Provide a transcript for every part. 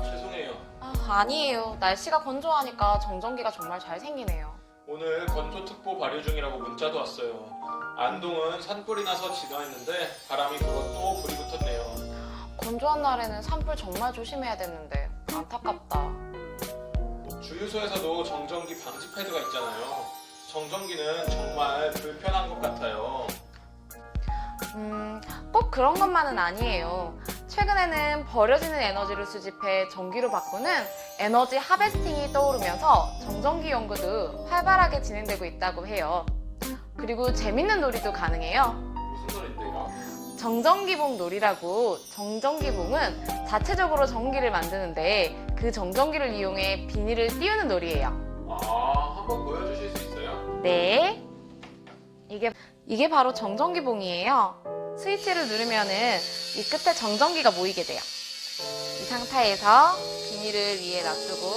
죄송해요. 아니에요. 날씨가 건조하니까 정전기가 정말 잘 생기네요. 오늘 건조특보 발효 중이라고 문자도 왔어요. 안동은 산불이 나서 진화했는데 바람이 불어 또 불이 붙었네요. 건조한 날에는 산불 정말 조심해야 되는데 안타깝다. 주유소에서도 정전기 방지 패드가 있잖아요. 정전기는 정말 불편한 것 같아요. 꼭 그런 것만은 아니에요. 최근에는 버려지는 에너지를 수집해 전기로 바꾸는 에너지 하베스팅이 떠오르면서 정전기 연구도 활발하게 진행되고 있다고 해요. 그리고 재밌는 놀이도 가능해요. 무슨 소린데요? 정전기봉 놀이라고. 정전기봉은 자체적으로 전기를 만드는데 그 정전기를 이용해 비닐을 띄우는 놀이예요. 한번 보여주실 수 있어요? 네. 이게 바로 정전기봉이에요. 스위치를 누르면은 이 끝에 정전기가 모이게 돼요. 이 상태에서 비닐을 위에 놔두고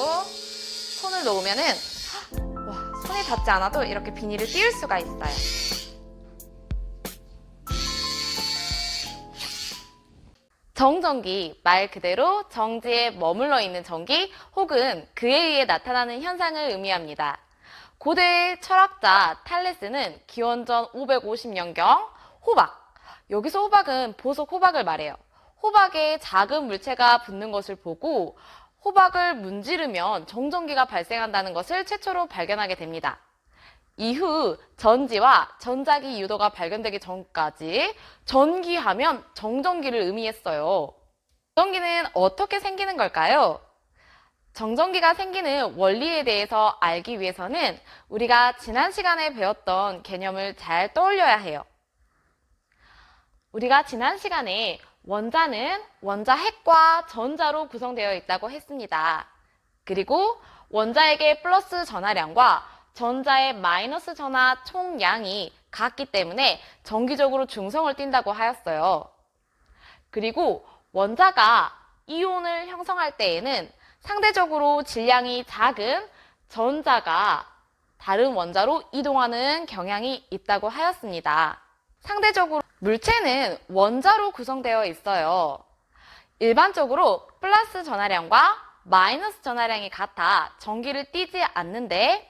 손을 놓으면은 손이 닿지 않아도 이렇게 비닐을 띄울 수가 있어요. 정전기, 말 그대로 정지에 머물러 있는 전기 혹은 그에 의해 나타나는 현상을 의미합니다. 고대 철학자 탈레스는 기원전 550년경 호박, 여기서 호박은 보석 호박을 말해요. 호박에 작은 물체가 붙는 것을 보고 호박을 문지르면 정전기가 발생한다는 것을 최초로 발견하게 됩니다. 이후 전지와 전자기 유도가 발견되기 전까지 전기하면 정전기를 의미했어요. 정전기는 어떻게 생기는 걸까요? 정전기가 생기는 원리에 대해서 알기 위해서는 우리가 지난 시간에 배웠던 개념을 잘 떠올려야 해요. 우리가 지난 시간에 원자는 원자핵과 전자로 구성되어 있다고 했습니다. 그리고 원자핵의 플러스 전하량과 전자의 마이너스 전하 총량이 같기 때문에 정기적으로 중성을 띈다고 하였어요. 그리고 원자가 이온을 형성할 때에는 상대적으로 질량이 작은 전자가 다른 원자로 이동하는 경향이 있다고 하였습니다. 상대적으로 물체는 원자로 구성되어 있어요. 일반적으로 플러스 전하량과 마이너스 전하량이 같아 전기를 띠지 않는데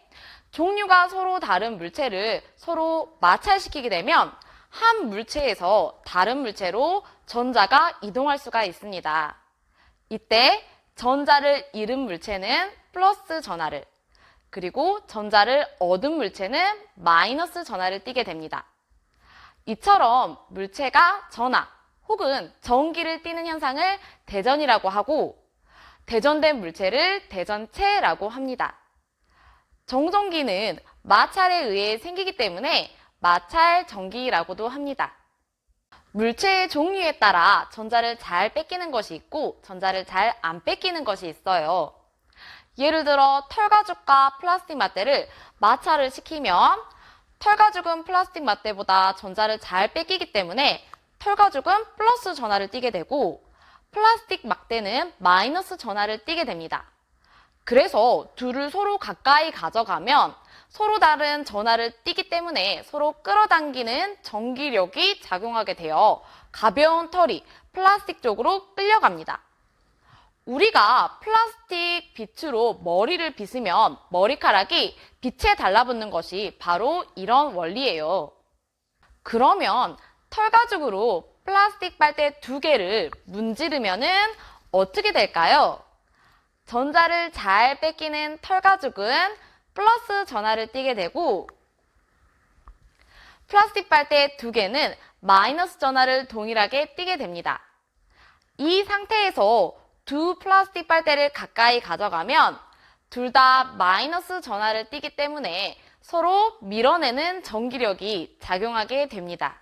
종류가 서로 다른 물체를 서로 마찰시키게 되면 한 물체에서 다른 물체로 전자가 이동할 수가 있습니다. 이때 전자를 잃은 물체는 플러스 전하를, 그리고 전자를 얻은 물체는 마이너스 전하를 띠게 됩니다. 이처럼 물체가 전하 혹은 전기를 띠는 현상을 대전이라고 하고 대전된 물체를 대전체라고 합니다. 정전기는 마찰에 의해 생기기 때문에 마찰 전기라고도 합니다. 물체의 종류에 따라 전자를 잘 뺏기는 것이 있고 전자를 잘 안 뺏기는 것이 있어요. 예를 들어 털가죽과 플라스틱 맞대를 마찰을 시키면 털가죽은 플라스틱 맞대보다 전자를 잘 뺏기기 때문에 털가죽은 플러스 전하를 띠게 되고 플라스틱 막대는 마이너스 전하를 띠게 됩니다. 그래서 둘을 서로 가까이 가져가면 서로 다른 전하를 띠기 때문에 서로 끌어당기는 전기력이 작용하게 되어 가벼운 털이 플라스틱 쪽으로 끌려갑니다. 우리가 플라스틱 빗으로 머리를 빗으면 머리카락이 빗에 달라붙는 것이 바로 이런 원리예요. 그러면 털가죽으로 플라스틱 빨대 2개를 문지르면은 어떻게 될까요? 전자를 잘 뺏기는 털가죽은 플러스 전하를 띠게 되고 플라스틱 빨대 2개는 마이너스 전하를 동일하게 띠게 됩니다. 이 상태에서 두 플라스틱 빨대를 가까이 가져가면 둘 다 마이너스 전하를 띠기 때문에 서로 밀어내는 전기력이 작용하게 됩니다.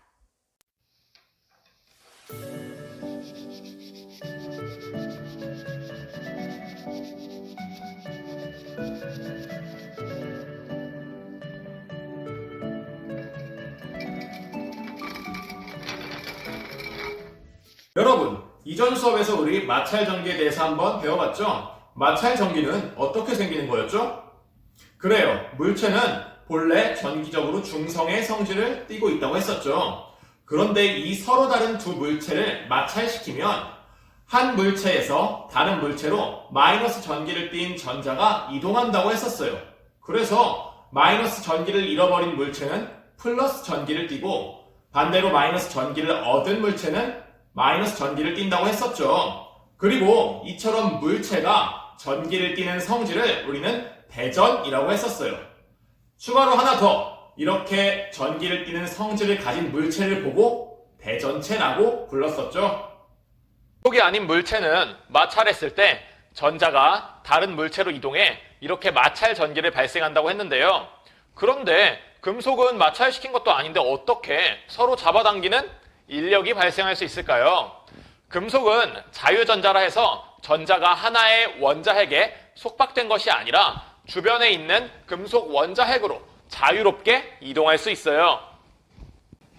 여러분, 이전 수업에서 우리 마찰 전기에 대해서 한번 배워봤죠? 마찰 전기는 어떻게 생기는 거였죠? 그래요. 물체는 본래 전기적으로 중성의 성질을 띠고 있다고 했었죠. 그런데 이 서로 다른 두 물체를 마찰시키면 한 물체에서 다른 물체로 마이너스 전기를 띤 전자가 이동한다고 했었어요. 그래서 마이너스 전기를 잃어버린 물체는 플러스 전기를 띠고 반대로 마이너스 전기를 얻은 물체는 마이너스 전기를 띈다고 했었죠. 그리고 이처럼 물체가 전기를 띠는 성질을 우리는 대전이라고 했었어요. 추가로 하나 더, 이렇게 전기를 띠는 성질을 가진 물체를 보고 대전체라고 불렀었죠. 금속이 아닌 물체는 마찰했을 때 전자가 다른 물체로 이동해 이렇게 마찰 전기를 발생한다고 했는데요. 그런데 금속은 마찰시킨 것도 아닌데 어떻게 서로 잡아당기는 인력이 발생할 수 있을까요? 금속은 자유전자라 해서 전자가 하나의 원자핵에 속박된 것이 아니라 주변에 있는 금속 원자핵으로 자유롭게 이동할 수 있어요.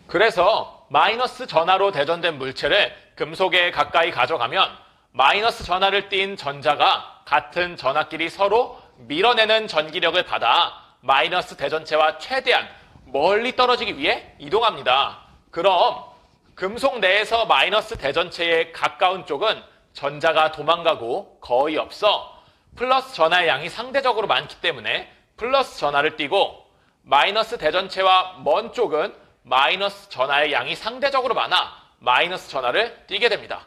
그래서 마이너스 전하로 대전된 물체를 금속에 가까이 가져가면 마이너스 전하를 띤 전자가 같은 전하끼리 서로 밀어내는 전기력을 받아 마이너스 대전체와 최대한 멀리 떨어지기 위해 이동합니다. 그럼 금속 내에서 마이너스 대전체에 가까운 쪽은 전자가 도망가고 거의 없어 플러스 전하의 양이 상대적으로 많기 때문에 플러스 전하를 띠고, 마이너스 대전체와 먼 쪽은 마이너스 전하의 양이 상대적으로 많아 마이너스 전하를 띠게 됩니다.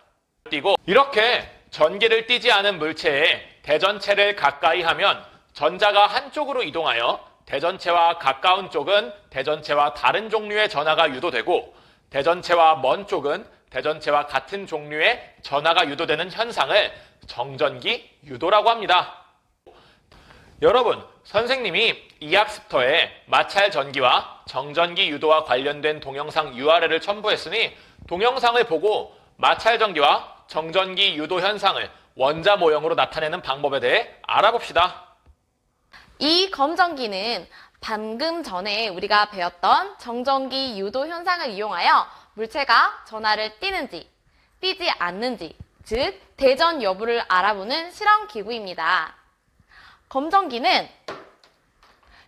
이렇게 전기를 띠지 않은 물체에 대전체를 가까이 하면 전자가 한쪽으로 이동하여 대전체와 가까운 쪽은 대전체와 다른 종류의 전하가 유도되고, 대전체와 먼 쪽은 대전체와 같은 종류의 전하가 유도되는 현상을 정전기 유도라고 합니다. 여러분, 선생님이 이 학습터에 마찰 전기와 정전기 유도와 관련된 동영상 URL을 첨부했으니 동영상을 보고 마찰 전기와 정전기 유도 현상을 원자 모형으로 나타내는 방법에 대해 알아봅시다. 이 검전기는 방금 전에 우리가 배웠던 정전기 유도 현상을 이용하여 물체가 전하를 띠는지 띠지 않는지, 즉 대전 여부를 알아보는 실험 기구입니다. 검전기는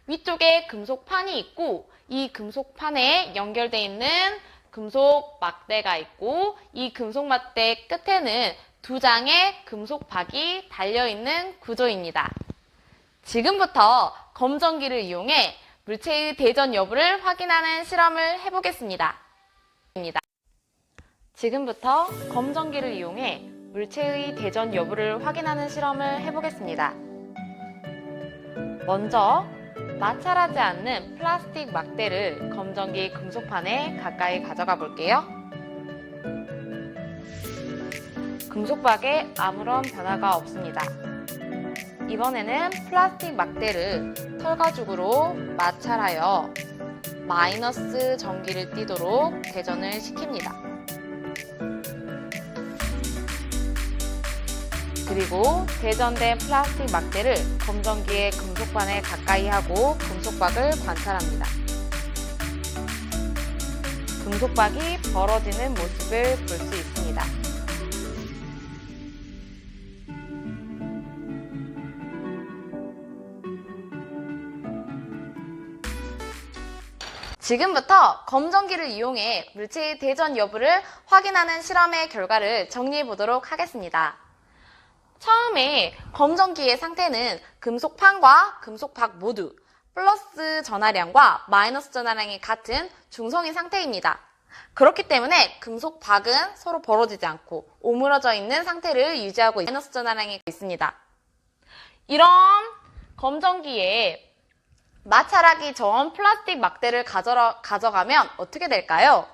위쪽에 금속판이 있고 이 금속판에 연결되어 있는 금속 막대가 있고 이 금속 막대 끝에는 두 장의 금속 박이 달려있는 구조입니다. 지금부터 검전기를 이용해 물체의 대전 여부를 확인하는 실험을 해보겠습니다. 지금부터 검전기를 이용해 물체의 대전 여부를 확인하는 실험을 해보겠습니다. 먼저 마찰하지 않는 플라스틱 막대를 검전기 금속판에 가까이 가져가 볼게요. 금속박에 아무런 변화가 없습니다. 이번에는 플라스틱 막대를 털가죽으로 마찰하여 마이너스 전기를 띠도록 대전을 시킵니다. 그리고 대전된 플라스틱 막대를 검전기의 금속판에 가까이 하고 금속박을 관찰합니다. 금속박이 벌어지는 모습을 볼 수 있습니다. 지금부터 검전기를 이용해 물체의 대전 여부를 확인하는 실험의 결과를 정리해 보도록 하겠습니다. 처음에 검전기의 상태는 금속판과 금속박 모두 플러스 전하량과 마이너스 전하량이 같은 중성인 상태입니다. 그렇기 때문에 금속박은 서로 벌어지지 않고 오므러져 있는 상태를 유지하고 마이너스 전하량이 있습니다. 이런 검전기에 마찰하기 전 플라스틱 막대를 가져가면 어떻게 될까요?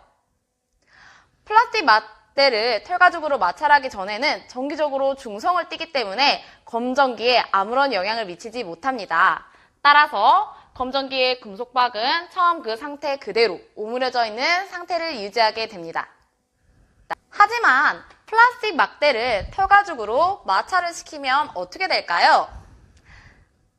플라스틱 막대를 털가죽으로 마찰하기 전에는 정기적으로 중성을 띠기 때문에 검전기에 아무런 영향을 미치지 못합니다. 따라서 검전기의 금속박은 처음 그 상태 그대로 오므려져 있는 상태를 유지하게 됩니다. 하지만 플라스틱 막대를 털가죽으로 마찰을 시키면 어떻게 될까요?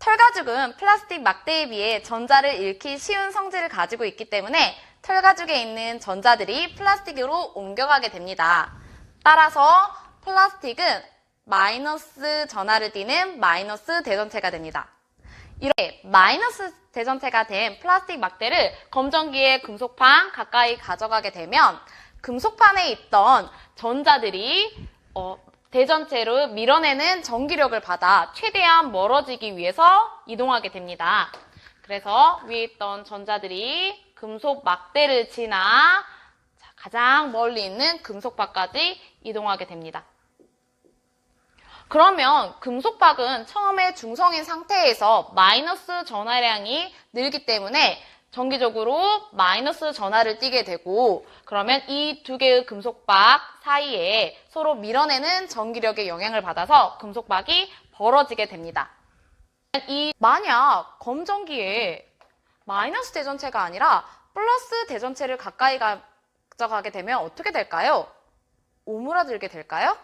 털가죽은 플라스틱 막대에 비해 전자를 잃기 쉬운 성질을 가지고 있기 때문에 털가죽에 있는 전자들이 플라스틱으로 옮겨가게 됩니다. 따라서 플라스틱은 마이너스 전하를 띠는 마이너스 대전체가 됩니다. 이렇게 마이너스 대전체가 된 플라스틱 막대를 검정기의 금속판 가까이 가져가게 되면 금속판에 있던 전자들이 대전체로 밀어내는 전기력을 받아 최대한 멀어지기 위해서 이동하게 됩니다. 그래서 위에 있던 전자들이 금속 막대를 지나 가장 멀리 있는 금속박까지 이동하게 됩니다. 그러면 금속박은 처음에 중성인 상태에서 마이너스 전하량이 늘기 때문에 정기적으로 마이너스 전하를 띠게 되고, 그러면 이 두 개의 금속박 사이에 서로 밀어내는 전기력의 영향을 받아서 금속박이 벌어지게 됩니다. 만약 검정기에 마이너스 대전체가 아니라 플러스 대전체를 가까이 가져가게 되면 어떻게 될까요? 오므라들게 될까요?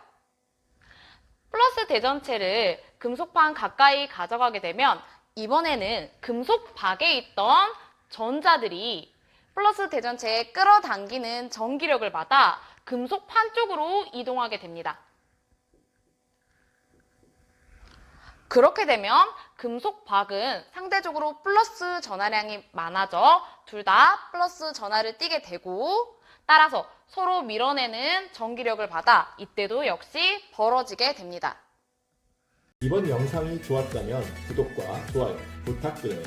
플러스 대전체를 금속판 가까이 가져가게 되면 이번에는 금속박에 있던 전자들이 플러스 대전체에 끌어당기는 전기력을 받아 금속판 쪽으로 이동하게 됩니다. 그렇게 되면 금속박은 상대적으로 플러스 전하량이 많아져 둘 다 플러스 전하를 띠게 되고, 따라서 서로 밀어내는 전기력을 받아 이때도 역시 벌어지게 됩니다. 이번 영상이 좋았다면 구독과 좋아요 부탁드려요.